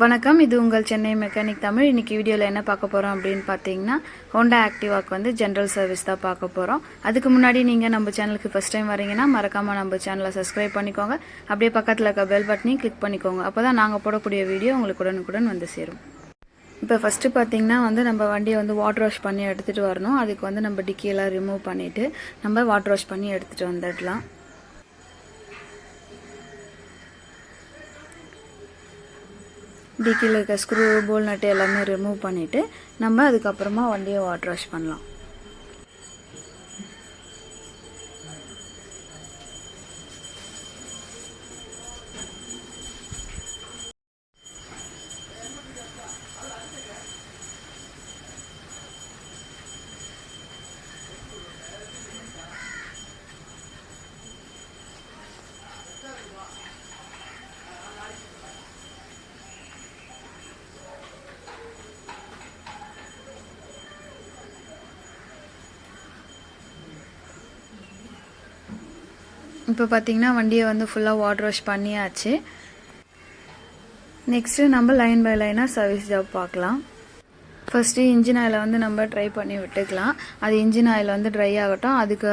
வணக்கம், இது உங்கள் சென்னை மெக்கானிக் தமிழ். இன்றைக்கி வீடியோவில் என்ன பார்க்க போகிறோம் அப்படின்னு பார்த்தீங்கன்னா, ஹோண்டா ஆக்டிவாக்கு வந்து ஜென்ரல் சர்வீஸ் தான் பார்க்க போகிறோம். அதுக்கு முன்னாடி நீங்கள் நம்ம சேனலுக்கு ஃபஸ்ட் டைம் வரீங்கன்னா மறக்காமல் நம்ம சேனலை சப்ஸ்கிரைப் பண்ணிக்கோங்க. அப்படியே பக்கத்தில் இருக்க பெல் பட்டனையும் கிளிக் பண்ணிக்கோங்க. அப்போ தான் நாங்கள் போடக்கூடிய வீடியோ உங்களுக்கு உடனுக்குடன் வந்து சேரும். இப்போ ஃபஸ்ட்டு பார்த்திங்கன்னா வந்து நம்ம வண்டியை வந்து வாட்டர் வாஷ் பண்ணி எடுத்துகிட்டு வரணும். அதுக்கு வந்து நம்ம டிக்கியெல்லாம் ரிமூவ் பண்ணிவிட்டு நம்ம வாட்டர் வாஷ் பண்ணி எடுத்துகிட்டு வந்துடலாம். டிக்கியில் இருக்க ஸ்க்ரூ, போல் நட்டு எல்லாமே ரிமூவ் பண்ணிவிட்டு நம்ம அதுக்கப்புறமா வண்டியை வாட்டர் வாஷ் பண்ணலாம். இப்போ பார்த்திங்கன்னா வண்டியை வந்து ஃபுல்லாக வாட்டர் வாஷ் பண்ணியாச்சு. நெக்ஸ்ட்டு நம்ம லைன் பை லைனாக சர்வீஸ் ஜாப் பார்க்கலாம். ஃபஸ்ட்டு இன்ஜின் ஆயிலை வந்து நம்ம ட்ரை பண்ணி விட்டுக்கலாம். அது இன்ஜின் ஆயில் வந்து ட்ரை ஆகட்டும். அதுக்கு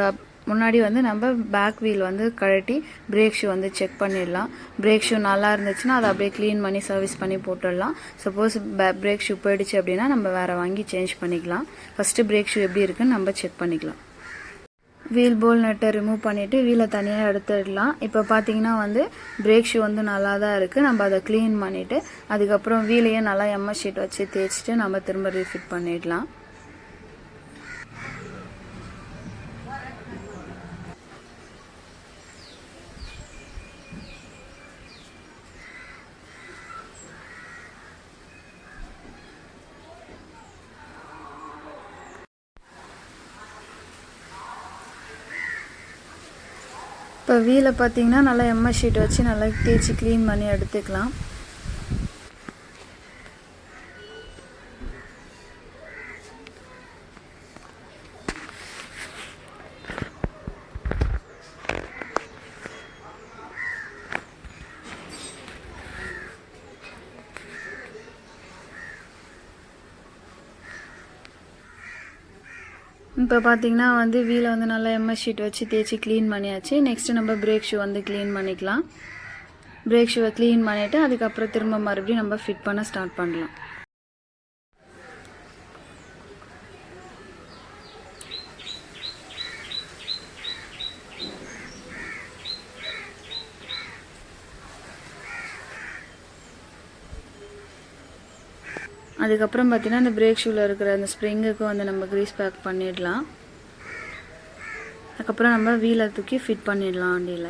முன்னாடி வந்து நம்ம பேக் வீல் வந்து கழட்டி பிரேக் ஷூ வந்து செக் பண்ணிடலாம். பிரேக் ஷூ நல்லா இருந்துச்சுன்னா அதை அப்படியே க்ளீன் பண்ணி சர்வீஸ் பண்ணி போட்டுடலாம். சப்போஸ் பிரேக் ஷூ போயிடுச்சு அப்படின்னா நம்ம வேறு வாங்கி சேஞ்ச் பண்ணிக்கலாம். ஃபஸ்ட்டு பிரேக் ஷூ எப்படி இருக்குன்னு நம்ம செக் பண்ணிக்கலாம். வீல் போல் நட்டை ரிமூவ் பண்ணிவிட்டு வீலை தனியாக எடுத்துடலாம். இப்போ பார்த்தீங்கன்னா வந்து பிரேக் ஷூ வந்து நல்லா தான் இருக்குது. நம்ம அதை க்ளீன் பண்ணிவிட்டு அதுக்கப்புறம் வீலையும் நல்லா எம்எஸ் ஷீட் வச்சு தேய்ச்சிட்டு நம்ம திரும்ப ரீஃபிட் பண்ணிடலாம். இப்போ வீலை பார்த்தீங்கன்னா நல்லா எம்எஸ் ஷீட் வச்சு நல்லா தேய்ச்சி க்ளீன் பண்ணி எடுத்துக்கலாம். இப்போ பார்த்தீங்கன்னா வந்து வீலை வந்து நல்லா எம்எஸ் ஷீட் வச்சு தேய்ச்சி க்ளீன் பண்ணியாச்சு. நெக்ஸ்ட்டு நம்ம பிரேக் ஷூ வந்து க்ளீன் பண்ணிக்கலாம். பிரேக் ஷூவை க்ளீன் பண்ணிவிட்டு அதுக்கப்புறம் திரும்ப மறுபடியும் நம்ம ஃபிட் பண்ண ஸ்டார்ட் பண்ணலாம். அதுக்கப்புறம் பார்த்தீங்கன்னா அந்த பிரேக் ஷூவில் இருக்கிற அந்த ஸ்ப்ரிங்குக்கு வந்து நம்ம க்ரீஸ் பேக் பண்ணிடலாம். அதுக்கப்புறம் நம்ம வீலை தூக்கி ஃபிட் பண்ணிடலாம் வண்டியில்.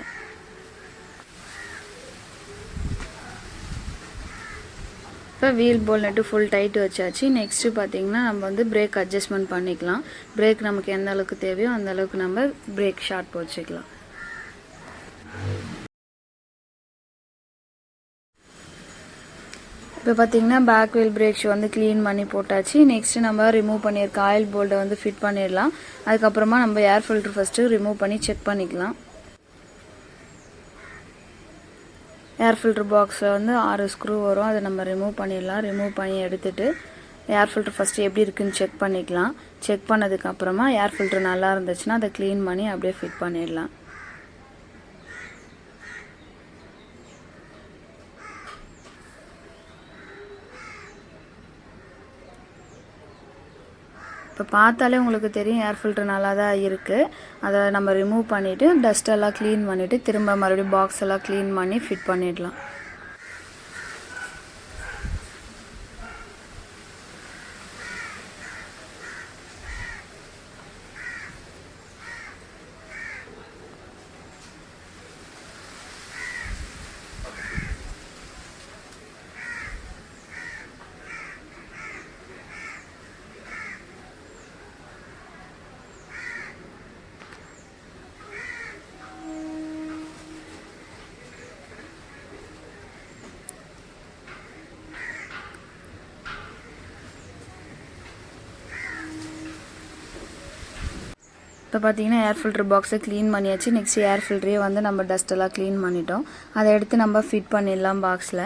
இப்போ வீல் போல் நட்டு ஃபுல் டைட் வச்சாச்சு. நெக்ஸ்ட்டு பார்த்தீங்கன்னா நம்ம வந்து பிரேக் அட்ஜஸ்ட்மெண்ட் பண்ணிக்கலாம். பிரேக் நமக்கு எந்த அளவுக்கு தேவையோ அந்த அளவுக்கு நம்ம பிரேக் ஷார்ட் வச்சுக்கலாம். இப்போ பார்த்தீங்கன்னா பேக் வீல் பிரேக் ஷூ வந்து க்ளீன் பண்ணி போட்டாச்சு. நெக்ஸ்ட்டு நம்ம ரிமூவ் பண்ணியிருக்க ஆயில் போல்ட்டை வந்து ஃபிட் பண்ணிடலாம். அதுக்கப்புறமா நம்ம ஏர் ஃபில்ட்ரு ஃபஸ்ட்டு ரிமூவ் பண்ணி செக் பண்ணிக்கலாம். ஏர் ஃபில்ட்ரு பாக்ஸில் வந்து 6 ஸ்க்ரூ வரும். அதை நம்ம ரிமூவ் பண்ணிடலாம். ரிமூவ் பண்ணி எடுத்துகிட்டு ஏர் ஃபில்ட்ரு ஃபஸ்ட்டு எப்படி இருக்குதுன்னு செக் பண்ணிக்கலாம். செக் பண்ணதுக்கப்புறமா ஏர் ஃபில்ட்ரு நல்லா இருந்துச்சுன்னா அதை க்ளீன் பண்ணி அப்படியே ஃபிட் பண்ணிடலாம். இப்போ பார்த்தாலே உங்களுக்கு தெரியும் ஏர் ஃபில்ட்ரு நல்லா தான் இருக்குது. அதை நம்ம ரிமூவ் பண்ணிவிட்டு டஸ்ட்டெல்லாம் க்ளீன் பண்ணிவிட்டு திரும்ப மறுபடியும் பாக்ஸ் எல்லாம் க்ளீன் பண்ணி ஃபிட் பண்ணிடலாம். இப்போ பார்த்தீங்கன்னா ஏர் ஃபில்ட்ரு பாக்ஸை க்ளீன் பண்ணியாச்சு. நெக்ஸ்ட் ஏர் ஃபில்ட்ரையே வந்து நம்ம டஸ்ட்டெல்லாம் க்ளீன் பண்ணிட்டோம். அதை எடுத்து நம்ம ஃபிட் பண்ணிடலாம் பாக்ஸில்.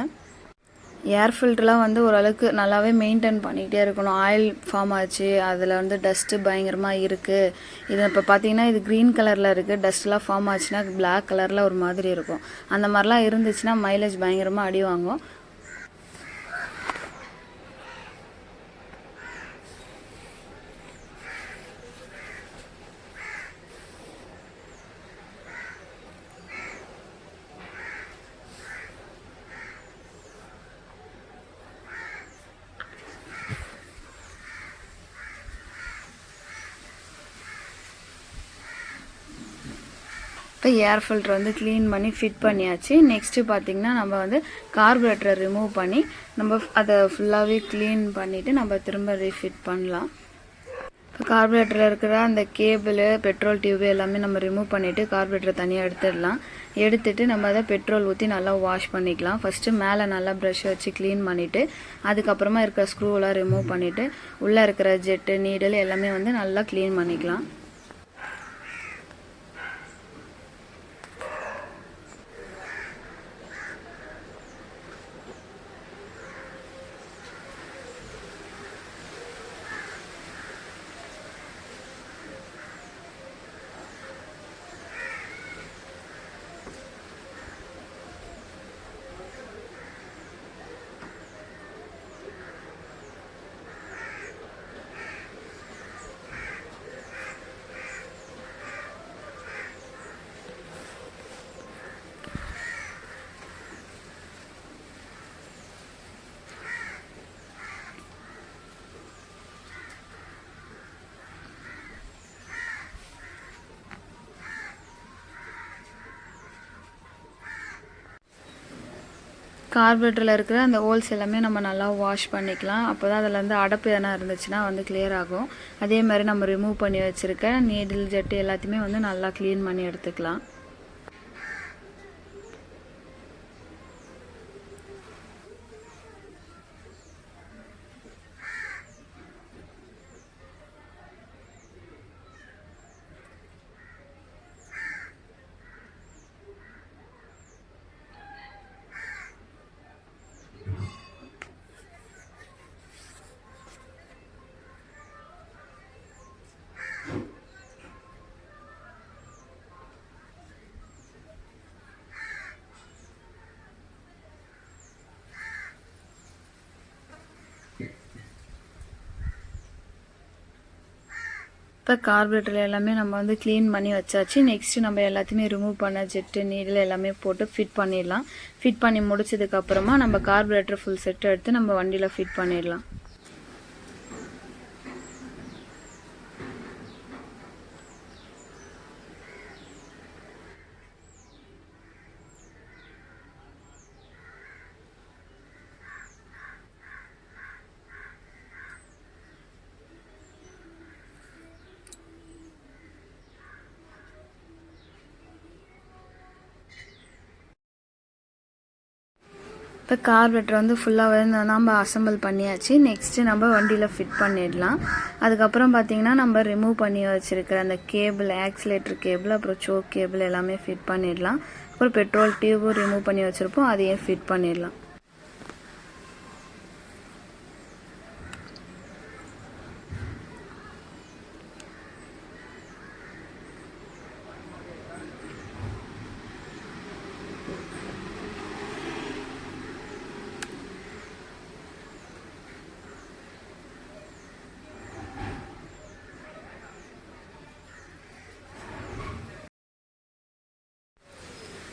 ஏர் ஃபில்டர்லாம் வந்து ஓரளவுக்கு நல்லாவே மெயின்டைன் பண்ணிகிட்டே இருக்கணும். ஆயில் ஃபார்ம் ஆச்சு, அதில் வந்து டஸ்ட்டு பயங்கரமாக இருக்குது. இது இப்போ பார்த்தீங்கன்னா இது க்ரீன் கலரில் இருக்குது. டஸ்ட்லாம் ஃபார்ம் ஆச்சுன்னா பிளாக் கலரில் ஒரு மாதிரி இருக்கும். அந்த மாதிரிலாம் இருந்துச்சுன்னா மைலேஜ் பயங்கரமாக அடி வாங்கும். இப்போ ஏர் ஃபில்டர் வந்து க்ளீன் பண்ணி ஃபிட் பண்ணியாச்சு. நெக்ஸ்ட்டு பார்த்திங்கன்னா நம்ம வந்து கார்பரேட்டரை ரிமூவ் பண்ணி நம்ம அதை ஃபுல்லாகவே க்ளீன் பண்ணிவிட்டு நம்ம திரும்ப ரீஃபிட் பண்ணலாம். இப்போ கார்பரேட்டரில் இருக்கிற அந்த கேபிள், பெட்ரோல் டியூபு எல்லாமே நம்ம ரிமூவ் பண்ணிவிட்டு கார்பரேட்டரை தனியாக எடுத்துடலாம். எடுத்துகிட்டு நம்ம அதை பெட்ரோல் ஊற்றி நல்லா வாஷ் பண்ணிக்கலாம். ஃபஸ்ட்டு மேலே நல்லா ப்ரஷ் வச்சு க்ளீன் பண்ணிவிட்டு அதுக்கப்புறமா இருக்கிற ஸ்க்ரூவெலாம் ரிமூவ் பண்ணிவிட்டு உள்ளே இருக்கிற ஜெட்டு, நீடில் எல்லாமே வந்து நல்லா க்ளீன் பண்ணிக்கலாம். கார்பரேட்டரில் இருக்கிற அந்த ஹோல்ஸ் எல்லாமே நம்ம நல்லா வாஷ் பண்ணிக்கலாம். அப்போ தான் அதில் வந்து அடப்பு எதனா இருந்துச்சுன்னா வந்து கிளியர் ஆகும். அதே மாதிரி நம்ம ரிமூவ் பண்ணி வச்சுருக்க நீடில், ஜெட்டு எல்லாத்தையுமே வந்து நல்லா க்ளீன் பண்ணி எடுத்துக்கலாம். இப்போ கார்பரேட்டர் எல்லாமே நம்ம வந்து க்ளீன் பண்ணி வச்சாச்சு. நெக்ஸ்ட்டு நம்ம எல்லாத்தையுமே ரிமூவ் பண்ண ஜெட்டு, நீடில் எல்லாமே போட்டு ஃபிட் பண்ணிடலாம். ஃபிட் பண்ணி முடிச்சதுக்கப்புறமா நம்ம கார்பரேட்டர் ஃபுல் செட் எடுத்து நம்ம வண்டியில் ஃபிட் பண்ணிடலாம். இப்போ கார்பரேட்டர் வந்து ஃபுல்லாக வந்து நம்ம அசம்பிள் பண்ணியாச்சு. நெக்ஸ்ட்டு நம்ம வண்டியில் ஃபிட் பண்ணிடலாம். அதுக்கப்புறம் பார்த்திங்கன்னா நம்ம ரிமூவ் பண்ணி வச்சுருக்கிற அந்த கேபிள், ஆக்சிலேட்டர் கேபிள், அப்புறம் சோக் கேபிள் எல்லாமே ஃபிட் பண்ணிடலாம். அப்புறம் பெட்ரோல் டியூபும் ரிமூவ் பண்ணி வச்சுருப்போம், அதையும் ஃபிட் பண்ணிடலாம்.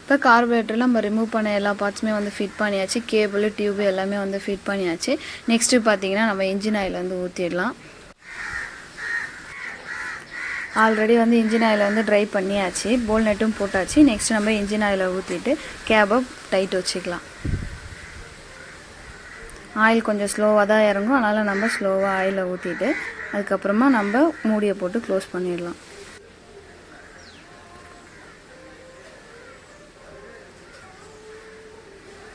இப்போ கார்பரேட்டரில் நம்ம ரிமூவ் பண்ண எல்லா பார்ட்ஸுமே வந்து ஃபிட் பண்ணியாச்சு. கேபிள், டியூபு எல்லாமே வந்து ஃபிட் பண்ணியாச்சு. நெக்ஸ்ட்டு பார்த்தீங்கன்னா நம்ம இன்ஜின் ஆயில் வந்து ஊற்றிடலாம். ஆல்ரெடி வந்து இன்ஜின் ஆயில் வந்து ட்ரை பண்ணியாச்சு, போல் நெட்டும் போட்டாச்சு. நெக்ஸ்ட் நம்ம இன்ஜின் ஆயிலை ஊற்றிட்டு கேபை டைட் வச்சுக்கலாம். ஆயில் கொஞ்சம் ஸ்லோவாக தான் இறங்கும், அதனால் நம்ம ஸ்லோவாக ஆயிலை ஊற்றிட்டு அதுக்கப்புறமா நம்ம மூடியை போட்டு க்ளோஸ் பண்ணிடலாம்.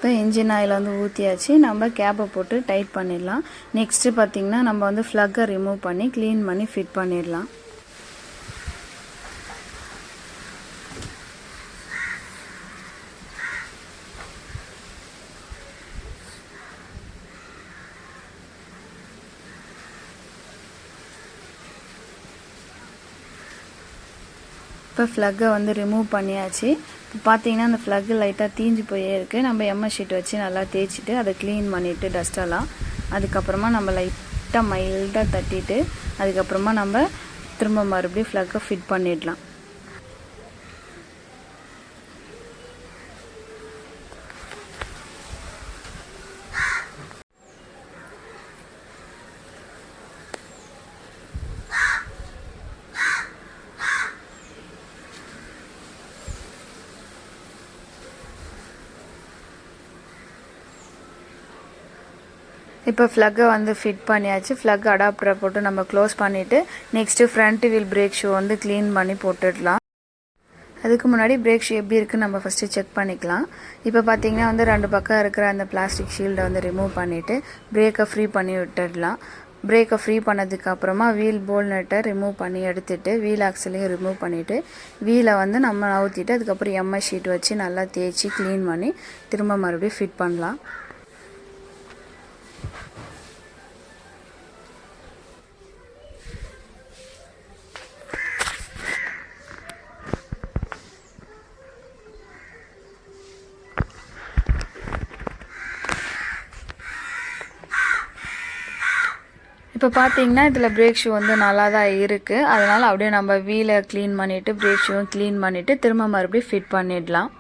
இப்போ இன்ஜின் ஆயில் வந்து ஊற்றியாச்சு. நம்ம கேப்பை போட்டு டைட் பண்ணிடலாம். நெக்ஸ்ட்டு பார்த்திங்கன்னா நம்ம வந்து ஃப்ளக்கை ரிமூவ் பண்ணி க்ளீன் பண்ணி ஃபிட் பண்ணிடலாம். இப்போ ஃப்ளக்கை வந்து ரிமூவ் பண்ணியாச்சு. இப்போ பார்த்தீங்கன்னா அந்த ஃப்ளக்கு லைட்டாக தீஞ்சு போயே இருக்குது. நம்ம எம்எஸ் ஷீட் வச்சு நல்லா தேய்ச்சிட்டு அதை க்ளீன் பண்ணிவிட்டு டஸ்ட்டெல்லாம் அதுக்கப்புறமா நம்ம லைட்டாக மைல்டாக தட்டிட்டு அதுக்கப்புறமா நம்ம திரும்ப மறுபடியும் ஃப்ளக்கை ஃபிட் பண்ணிடலாம். இப்போ ஃப்ளக்கை வந்து ஃபிட் பண்ணியாச்சு. ஃப்ளக் அடாப்டரை போட்டு நம்ம க்ளோஸ் பண்ணிவிட்டு next front wheel brake shoe வந்து க்ளீன் பண்ணி போட்டுடலாம். அதுக்கு முன்னாடி பிரேக் ஷூ எப்படி இருக்குன்னு நம்ம ஃபஸ்ட்டு செக் பண்ணிக்கலாம். இப்போ பார்த்தீங்கன்னா வந்து 2 பக்கம் இருக்கிற அந்த பிளாஸ்டிக் ஷீல்டை வந்து ரிமூவ் பண்ணிவிட்டு பிரேக்கை ஃப்ரீ பண்ணி விட்டுடலாம். பிரேக்கை ஃப்ரீ பண்ணதுக்கப்புறமா வீல் போல் நட்டை ரிமூவ் பண்ணி எடுத்துகிட்டு வீல் ஆக்சலையும் ரிமூவ் பண்ணிவிட்டு வீலை வந்து நம்ம நவுத்திட்டு அதுக்கப்புறம் எம்எஸ் ஷீட் வச்சு நல்லா தேய்ச்சி க்ளீன் பண்ணி திரும்ப மறுபடியும் ஃபிட் பண்ணலாம். இப்போ பார்த்தீங்கன்னா இதில் பிரேக் ஷூ வந்து நல்லா தான் இருக்குது. அதனால் அப்படியே நம்ம வீலை க்ளீன் பண்ணிவிட்டு பிரேக் ஷூவும் க்ளீன் பண்ணிவிட்டு திரும்ப மறுபடியும் ஃபிட் பண்ணிடலாம்.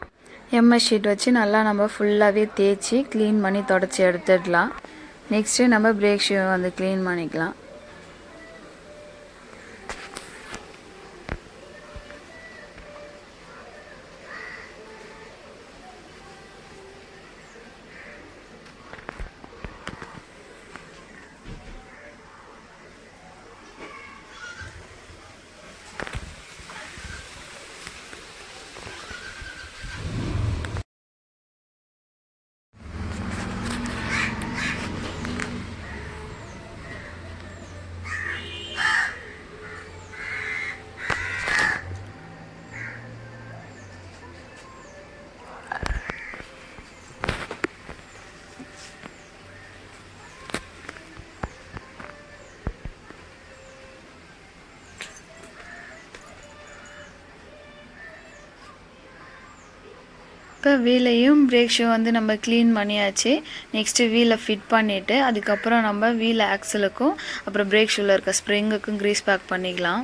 எம்எஸ் ஷீட் வச்சு நல்லா நம்ம ஃபுல்லாகவே தேய்ச்சி க்ளீன் பண்ணி தொடச்சி எடுத்துடலாம். நெக்ஸ்ட்டு நம்ம பிரேக் ஷூ வந்து க்ளீன் பண்ணிக்கலாம். இப்போ வீலையும் பிரேக் ஷூ வந்து நம்ம க்ளீன் பண்ணியாச்சு. நெக்ஸ்ட்டு வீலை ஃபிட் பண்ணிவிட்டு அதுக்கப்புறம் நம்ம வீல் ஆக்சலுக்கும் அப்புறம் பிரேக் ஷூவில் இருக்க ஸ்ப்ரிங்குக்கும் க்ரீஸ் பேக் பண்ணிக்கலாம்.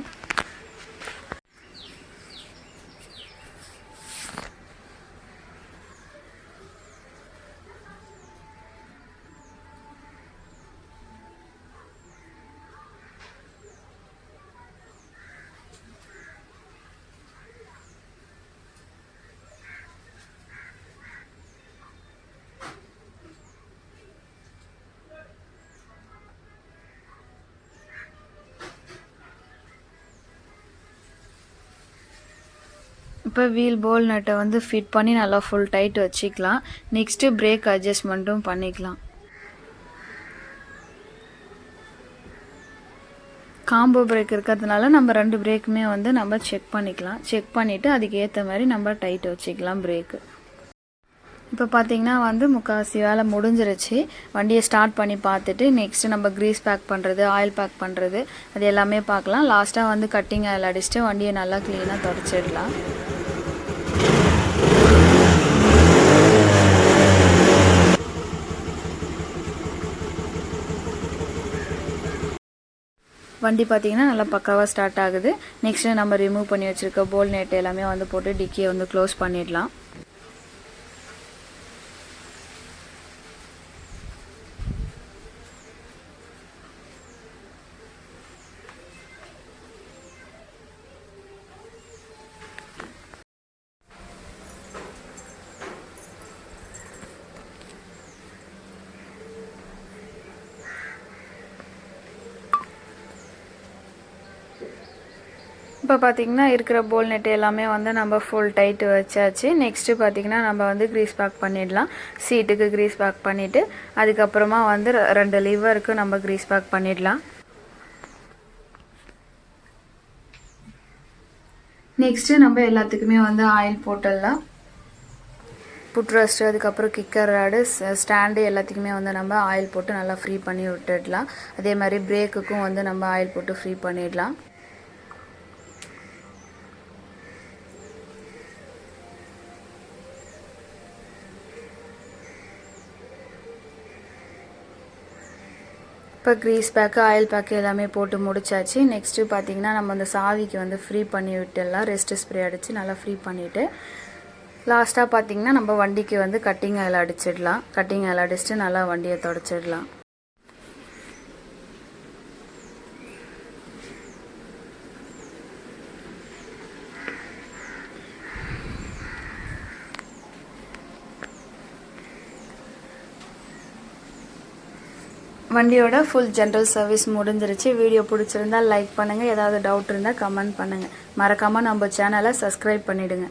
இப்போ வீல் போல் நட்டை வந்து ஃபிட் பண்ணி நல்லா ஃபுல் டைட் வச்சுக்கலாம். நெக்ஸ்ட்டு பிரேக் அட்ஜஸ்ட்மெண்ட்டும் பண்ணிக்கலாம். காம்போ பிரேக் இருக்கிறதுனால நம்ம 2 பிரேக்குமே வந்து நம்ம செக் பண்ணிக்கலாம். செக் பண்ணிவிட்டு அதுக்கு ஏற்ற மாதிரி நம்ம டைட் வச்சுக்கலாம் பிரேக்கு. இப்போ பார்த்தீங்கன்னா வந்து முக்கால்வாசி வேலை முடிஞ்சிருச்சு. வண்டியை ஸ்டார்ட் பண்ணி பார்த்துட்டு நெக்ஸ்ட்டு நம்ம க்ரீஸ் பேக் பண்ணுறது ஆயில் பேக் பண்ணுறது அது எல்லாமே பார்க்கலாம். லாஸ்ட்டாக வந்து கட்டிங் ஆயில் அடிச்சுட்டு வண்டியை நல்லா க்ளீனாக தொடச்சிடலாம். வண்டி பார்த்திங்கன்னா நல்லா பக்காவாக ஸ்டார்ட் ஆகுது. நெக்ஸ்ட்டு நம்ம ரிமூவ் பண்ணி வச்சுருக்க போல் நெட் எல்லாமே வந்து போட்டு டிக்கியை வந்து க்ளோஸ் பண்ணிடலாம். இப்போ பார்த்திங்கன்னா இருக்கிற போல் நெட் எல்லாமே வந்து நம்ம ஃபுல் டைட்டு வச்சாச்சு. நெக்ஸ்ட்டு பார்த்திங்கன்னா நம்ம வந்து க்ரீஸ் பேக் பண்ணிடலாம். சீட்டுக்கு க்ரீஸ் பேக் பண்ணிவிட்டு அதுக்கப்புறமா வந்து 2 லிவருக்கு நம்ம க்ரீஸ் பேக் பண்ணிடலாம். நெக்ஸ்ட்டு நம்ம எல்லாத்துக்குமே வந்து ஆயில் போட்டுடலாம். புட்ரெஸ்ட்டு அதுக்கப்புறம் கிக்கர் ராடு ஸ்டாண்டு எல்லாத்துக்குமே வந்து நம்ம ஆயில் போட்டு நல்லா ஃப்ரீ பண்ணி விட்டுடலாம். அதே மாதிரி பிரேக்குக்கும் வந்து நம்ம ஆயில் போட்டு ஃப்ரீ பண்ணிடலாம். இப்போ க்ரீஸ் பேக்கு ஆயில் பேக்கு எல்லாமே போட்டு முடிச்சாச்சு. நெக்ஸ்ட்டு பார்த்திங்கன்னா நம்ம அந்த சாவிக்கு வந்து ஃப்ரீ பண்ணி விட்டுடலாம். ரெஸ்ட்டு ஸ்ப்ரே அடித்து நல்லா ஃப்ரீ பண்ணிவிட்டு லாஸ்ட்டாக பார்த்திங்கன்னா நம்ம வண்டிக்கு வந்து கட்டிங் ஆயில் அடிச்சிடலாம். கட்டிங் ஆயில் அடிச்சுட்டு நல்லா வண்டியை தொடச்சிடலாம். வண்டியோட ஃபுல் ஜென்ரல் சர்வீஸ் முடிஞ்சிருச்சு. வீடியோ பிடிச்சிருந்தா லைக் பண்ணுங்கள். ஏதாவது டவுட் இருந்தால் கமெண்ட் பண்ணுங்கள். மறக்காமல் நம்ம சேனலை சப்ஸ்கிரைப் பண்ணிவிடுங்க.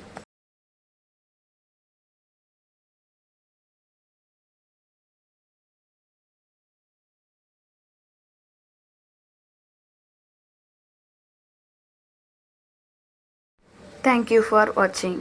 Thank you for watching.